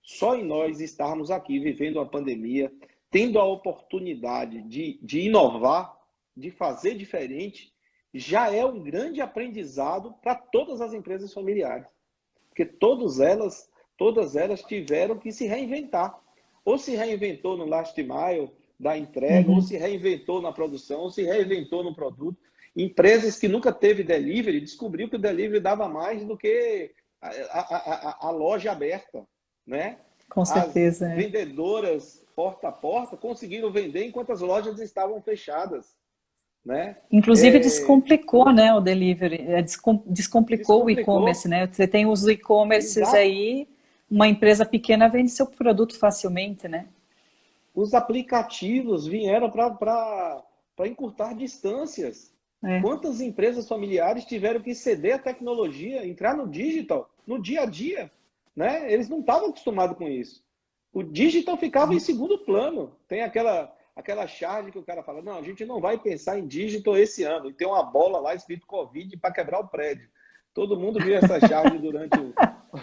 só em nós estarmos aqui vivendo uma pandemia, tendo a oportunidade de inovar, de fazer diferente, já é um grande aprendizado para todas as empresas familiares. Porque todas elas tiveram que se reinventar. Ou se reinventou no last mile da entrega, ou se reinventou na produção, ou se reinventou no produto. Empresas que nunca teve delivery, descobriu que o delivery dava mais do que a loja aberta, né? Com certeza. As vendedoras porta a porta conseguiram vender enquanto as lojas estavam fechadas, né? Inclusive descomplicou, né, o delivery, descomplicou o e-commerce, né? Você tem os e-commerces aí, uma empresa pequena vende seu produto facilmente, né? Os aplicativos vieram para encurtar distâncias. Quantas empresas familiares tiveram que ceder a tecnologia, entrar no digital, no dia a dia, né? Eles não estavam acostumados com isso. O digital ficava em segundo plano. Tem aquela charge que o cara fala, não, a gente não vai pensar em digital esse ano. E tem uma bola lá escrito Covid para quebrar o prédio. Todo mundo viu essa charge durante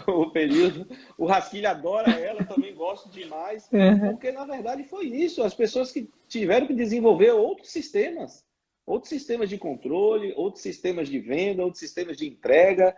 o período. O Rasquilha adora ela, também gosto demais. Porque, na verdade, foi isso. As pessoas que tiveram que desenvolver outros sistemas de controle, outros sistemas de venda, outros sistemas de entrega,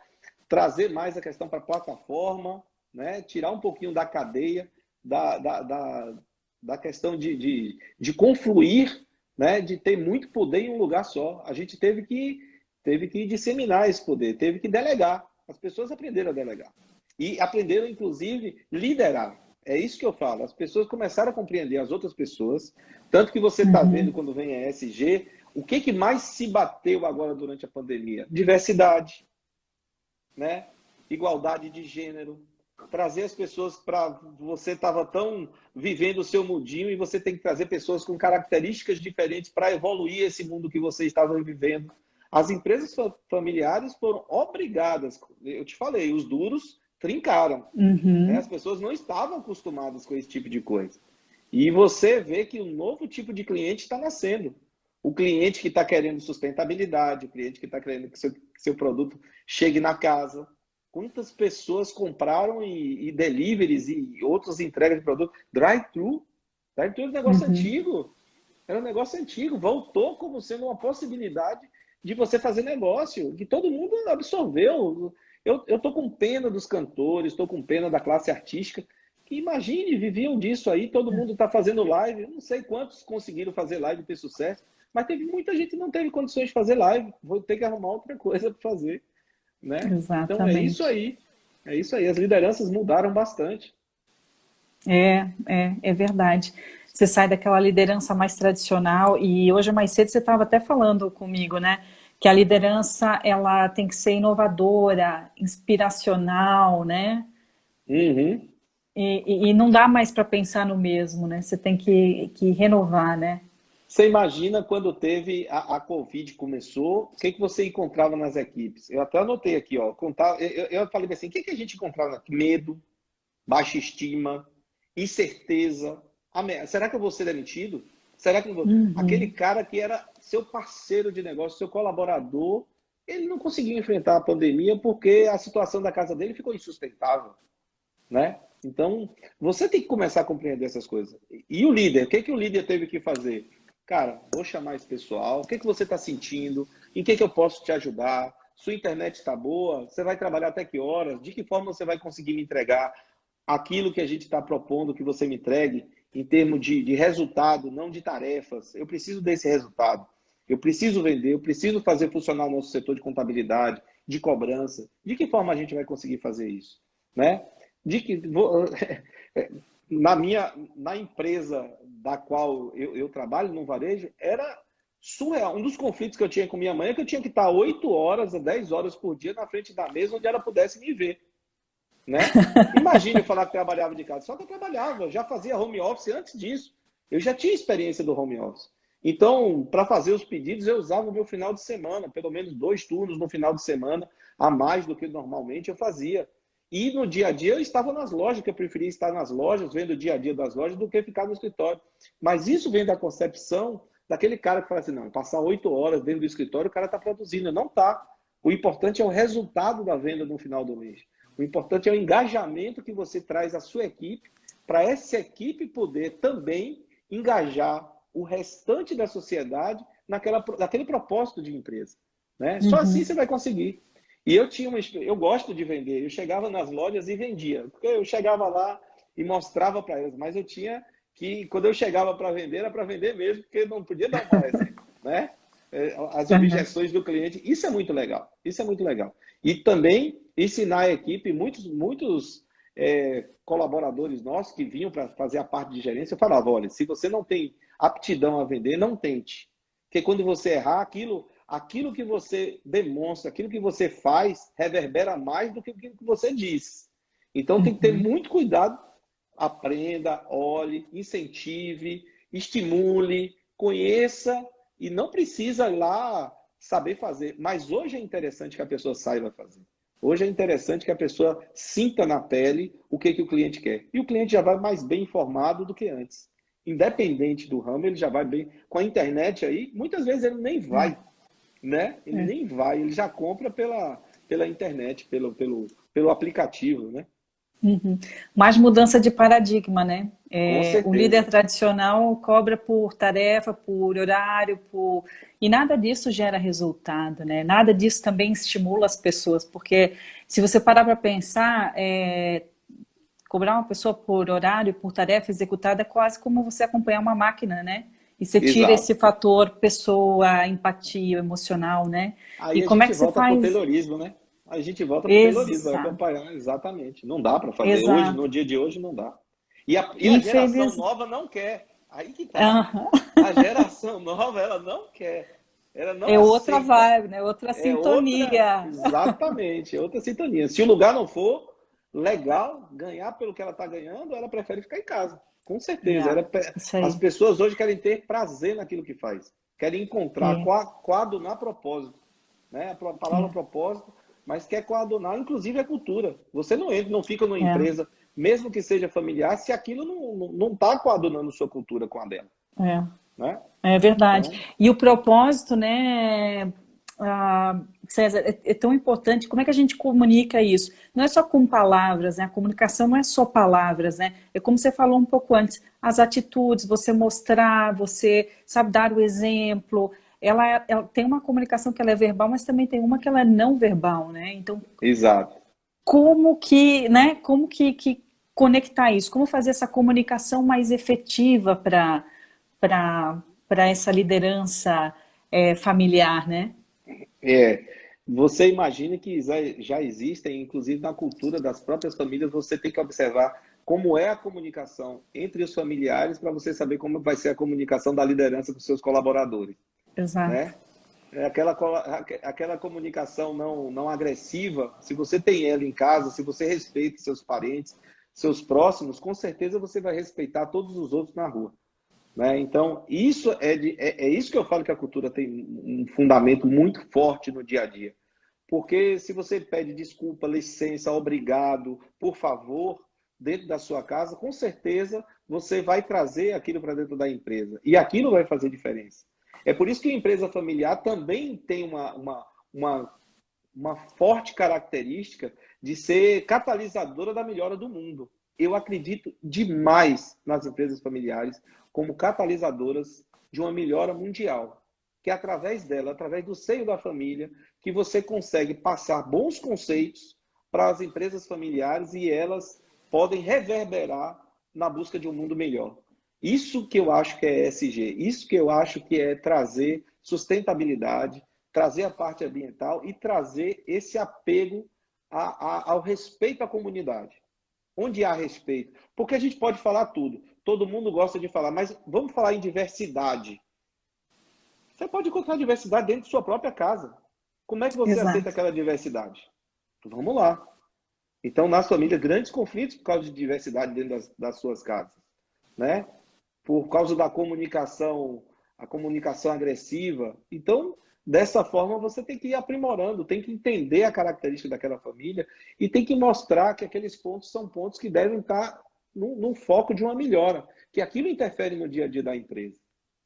trazer mais a questão para a plataforma, né? Tirar um pouquinho da cadeia, da questão de confluir, né? De ter muito poder em um lugar só. A gente teve que disseminar esse poder, teve que delegar. As pessoas aprenderam a delegar. E aprenderam, inclusive, liderar. É isso que eu falo. As pessoas começaram a compreender as outras pessoas. Tanto que você está vendo quando vem a ESG, o que mais se bateu agora durante a pandemia? Diversidade, né? Igualdade de gênero. Trazer as pessoas para... Você estava tão vivendo o seu mundinho e você tem que trazer pessoas com características diferentes para evoluir esse mundo que você estava vivendo. As empresas familiares foram obrigadas, eu te falei, os duros trincaram. Né? As pessoas não estavam acostumadas com esse tipo de coisa. E você vê que um novo tipo de cliente está nascendo. O cliente que está querendo sustentabilidade, o cliente que está querendo que seu produto chegue na casa. Quantas pessoas compraram e deliveries e outras entregas de produto? Drive-thru. Drive-thru é um negócio antigo. Era um negócio antigo. Voltou como sendo uma possibilidade de você fazer negócio, que todo mundo absorveu. Eu estou com pena dos cantores, estou com pena da classe artística, que imagine, viviam disso aí, todo mundo está fazendo live, eu não sei quantos conseguiram fazer live e ter sucesso, mas teve muita gente que não teve condições de fazer live, vou ter que arrumar outra coisa para fazer. Né? Então é isso aí, as lideranças mudaram bastante. É verdade. Você sai daquela liderança mais tradicional e hoje mais cedo você estava até falando comigo, né? Que a liderança ela tem que ser inovadora, inspiracional, né? E não dá mais para pensar no mesmo, né? Você tem que renovar, né? Você imagina quando teve a Covid começou, o que você encontrava nas equipes? Eu até anotei aqui, ó. Eu falei assim, o que a gente encontrava? Medo, baixa estima, incerteza. Será que eu vou ser demitido? Será que eu vou... Aquele cara que era seu parceiro de negócio, seu colaborador, ele não conseguiu enfrentar a pandemia porque a situação da casa dele ficou insustentável, né? Então, você tem que começar a compreender essas coisas. E o líder, o que o líder teve que fazer? Cara, vou chamar esse pessoal, o que você está sentindo? Em que eu posso te ajudar? Sua internet está boa? Você vai trabalhar até que horas? De que forma você vai conseguir me entregar aquilo que a gente está propondo que você me entregue em termos de resultado, não de tarefas? Eu preciso desse resultado. Eu preciso vender, eu preciso fazer funcionar o nosso setor de contabilidade, de cobrança. De que forma a gente vai conseguir fazer isso? Né? Na empresa da qual eu trabalho, no varejo, era surreal. Um dos conflitos que eu tinha com minha mãe é que eu tinha que estar 8 horas a 10 horas por dia na frente da mesa onde ela pudesse me ver. Né? Imagine eu falar que trabalhava de casa. Só que eu trabalhava, eu já fazia home office antes disso. Eu já tinha experiência do home office. Então, para fazer os pedidos, eu usava o meu final de semana, pelo menos 2 turnos no final de semana, a mais do que normalmente eu fazia. E no dia a dia eu estava nas lojas, que eu preferia estar nas lojas, vendo o dia a dia das lojas, do que ficar no escritório. Mas isso vem da concepção daquele cara que fala assim, não, passar 8 horas dentro do escritório, o cara está produzindo. Não está. O importante é o resultado da venda no final do mês. O importante é o engajamento que você traz à sua equipe, para essa equipe poder também engajar o restante da sociedade naquele propósito de empresa. Né? Só assim você vai conseguir. E eu gosto de vender. Eu chegava nas lojas e vendia. Porque eu chegava lá e mostrava para eles. Mas eu tinha que, quando eu chegava para vender, era para vender mesmo, porque não podia dar um exemplo. Né? As objeções do cliente. Isso é muito legal. Isso é muito legal. E também ensinar a equipe, muitos colaboradores nossos que vinham para fazer a parte de gerência, eu falava, olha, se você não tem aptidão a vender, não tente. Porque quando você errar, aquilo que você demonstra, aquilo que você faz, reverbera mais do que o que você diz. Então tem que ter muito cuidado. Aprenda, olhe, incentive, estimule, conheça e não precisa ir lá saber fazer. Mas hoje é interessante que a pessoa saiba fazer. Hoje é interessante que a pessoa sinta na pele o que o cliente quer. E o cliente já vai mais bem informado do que antes. Independente do ramo, ele já vai bem. Com a internet aí, muitas vezes ele nem vai. Né? Ele nem vai, ele já compra pela internet, pelo aplicativo, né? Uhum. Mais mudança de paradigma, né? Com O líder certeza. tradicional cobra por tarefa, por horário, e nada disso gera resultado, né? Nada disso também estimula as pessoas, porque se você parar para pensar, cobrar uma pessoa por horário, por tarefa executada, é quase como você acompanhar uma máquina, né? E você tira esse Exato. fator pessoa, empatia, emocional, né? E Aí a como é gente que você volta pro faz? Taylorismo, né? A gente volta pro Taylorismo, vai Exato, acompanhar exatamente. Não dá para fazer. Hoje, exato. no dia de hoje, não dá. E a geração Infeliz... nova não quer. Aí que tá. Aham. A geração nova, ela não quer. Ela não É outra aceita. vibe, né? Outra É outra, sintonia. exatamente, é outra sintonia. Se o lugar não for legal, ganhar pelo que ela está ganhando, ela prefere ficar em casa. Com certeza. É, isso As aí. pessoas hoje querem ter prazer naquilo que faz. Querem encontrar, É, coadunar propósito. Né? A palavra é, propósito, mas quer coadunar, inclusive, a cultura. Você não entra, não fica numa é, empresa, mesmo que seja familiar, se aquilo não está coadunando sua cultura com a dela. é. Né? É verdade. Então, E o propósito, né, César, é tão importante. Como é que a gente comunica isso? Não é só com palavras, né? A comunicação não é só palavras, né? É como você falou um pouco antes, as atitudes, você mostrar, você sabe dar o exemplo. Ela tem uma comunicação que ela é verbal, mas também tem uma que ela é não verbal, né? Então, exato. como que, né? Como que conectar isso? Como fazer essa comunicação mais efetiva para essa liderança familiar, né? É, você imagina que já existem, inclusive na cultura das próprias famílias, você tem que observar como é a comunicação entre os familiares para você saber como vai ser a comunicação da liderança com seus colaboradores, Exato. né? Aquela comunicação não agressiva, se você tem ela em casa, se você respeita seus parentes, seus próximos, com certeza você vai respeitar todos os outros na rua. Né? Então, é isso que eu falo que a cultura tem um fundamento muito forte no dia a dia. Porque se você pede desculpa, licença, obrigado, por favor, dentro da sua casa, com certeza você vai trazer aquilo para dentro da empresa. E aquilo vai fazer diferença. É por isso que a empresa familiar também tem uma forte característica de ser catalisadora da melhora do mundo. Eu acredito demais nas empresas familiares como catalisadoras de uma melhora mundial, que é através dela, através do seio da família, que você consegue passar bons conceitos para as empresas familiares e elas podem reverberar na busca de um mundo melhor. Isso que eu acho que é ESG, isso que eu acho que é trazer sustentabilidade, trazer a parte ambiental e trazer esse apego ao respeito à comunidade. Onde há respeito? Porque a gente pode falar tudo, todo mundo gosta de falar, mas vamos falar em diversidade. Você pode encontrar diversidade dentro de sua própria casa. Como é que você aceita Exato. aquela diversidade? Vamos lá. Então, nas famílias, grandes conflitos por causa de diversidade dentro das suas casas, né? Por causa da comunicação, a comunicação agressiva. Então, dessa forma, você tem que ir aprimorando, tem que entender a característica daquela família e tem que mostrar que aqueles pontos são pontos que devem estar no foco de uma melhora, que aquilo interfere no dia a dia da empresa.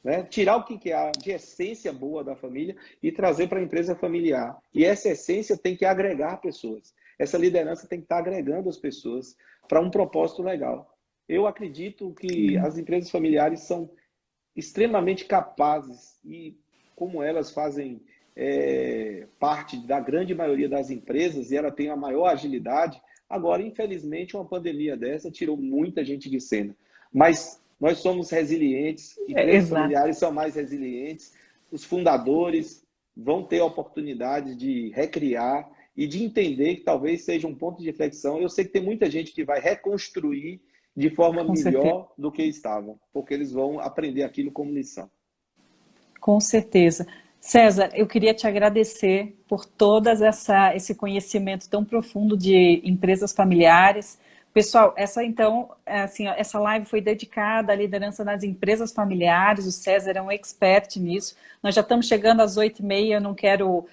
Né? Tirar o que há de essência boa da família e trazer para a empresa familiar. E essa essência tem que agregar pessoas. Essa liderança tem que estar agregando as pessoas para um propósito legal. Eu acredito que as empresas familiares são extremamente capazes e como elas fazem parte da grande maioria das empresas e ela tem a maior agilidade, agora, infelizmente, uma pandemia dessa tirou muita gente de cena. Mas nós somos resilientes, empresas Exato. familiares são mais resilientes, os fundadores vão ter a oportunidade de recriar e de entender que talvez seja um ponto de reflexão. Eu sei que tem muita gente que vai reconstruir de forma Com certeza. melhor do que estavam, porque eles vão aprender aquilo como lição. Com certeza. César, eu queria te agradecer por todas esse conhecimento tão profundo de empresas familiares. Pessoal, essa então, assim, essa live foi dedicada à liderança nas empresas familiares. O César é um expert nisso. Nós já estamos chegando às 8h30, eu não quero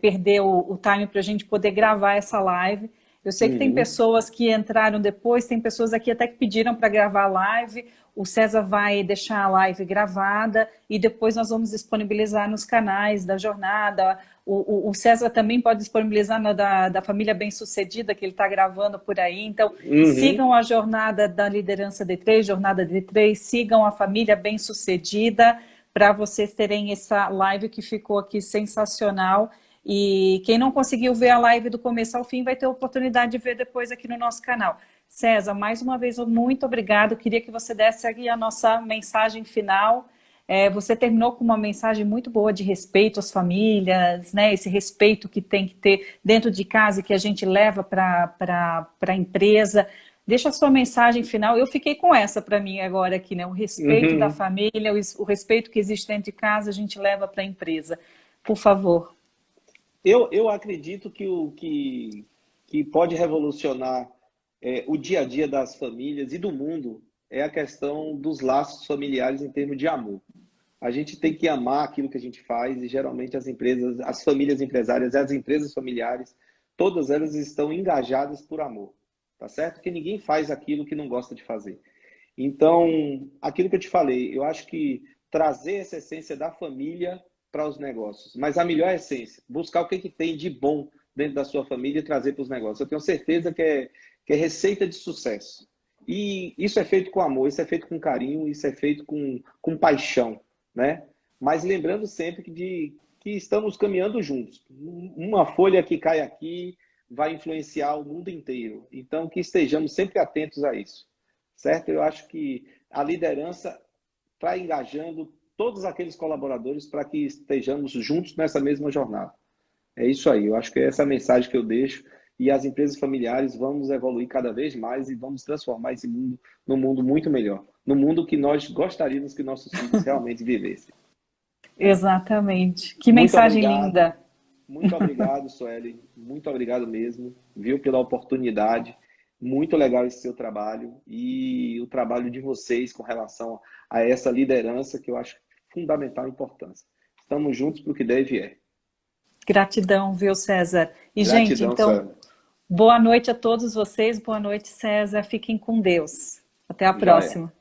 perder o time para a gente poder gravar essa live. Eu sei que tem Uhum. pessoas que entraram depois, tem pessoas aqui até que pediram para gravar a live. O César vai deixar a live gravada e depois nós vamos disponibilizar nos canais da jornada. O César também pode disponibilizar na da Família Bem-Sucedida, que ele está gravando por aí. Então, Uhum. sigam a jornada da Liderança D3, Jornada D3, sigam a Família Bem-Sucedida, para vocês terem essa live que ficou aqui sensacional. E quem não conseguiu ver a live do começo ao fim vai ter a oportunidade de ver depois aqui no nosso canal. César, mais uma vez, muito obrigado. Queria que você desse aqui a nossa mensagem final. Você terminou com uma mensagem muito boa de respeito às famílias, né? Esse respeito que tem que ter dentro de casa e que a gente leva para a empresa. Deixa a sua mensagem final. Eu fiquei com essa para mim agora aqui, né? O respeito da Uhum. família, o respeito que existe dentro de casa, a gente leva para a empresa. Por favor. Eu acredito que pode revolucionar o dia a dia das famílias e do mundo é a questão dos laços familiares em termos de amor. A gente tem que amar aquilo que a gente faz e geralmente as empresas, as famílias empresárias, as empresas familiares, todas elas estão engajadas por amor, tá certo? Porque ninguém faz aquilo que não gosta de fazer. Então, aquilo que eu te falei, eu acho que trazer essa essência da família para os negócios, mas a melhor essência, buscar o que, que tem de bom dentro da sua família e trazer para os negócios. Eu tenho certeza que é receita de sucesso. E isso é feito com amor, isso é feito com carinho, isso é feito com paixão, né? Mas lembrando sempre que estamos caminhando juntos. Uma folha que cai aqui vai influenciar o mundo inteiro. Então, que estejamos sempre atentos a isso, certo? Eu acho que a liderança está engajando todos aqueles colaboradores para que estejamos juntos nessa mesma jornada. É isso aí, eu acho que é essa a mensagem que eu deixo. E as empresas familiares vamos evoluir cada vez mais e vamos transformar esse mundo num mundo muito melhor. No mundo que nós gostaríamos que nossos filhos realmente vivessem. Né? Exatamente. Que Muito mensagem obrigado. linda. Muito obrigado, Sueli. Muito obrigado mesmo, viu, pela oportunidade. Muito legal esse seu trabalho e o trabalho de vocês com relação a essa liderança que eu acho fundamental importância. Estamos juntos para o que deve é. Gratidão, viu, César? E, gente, Gratidão, então, Sueli. boa noite a todos vocês. Boa noite, César. Fiquem com Deus. Até a Já é. próxima.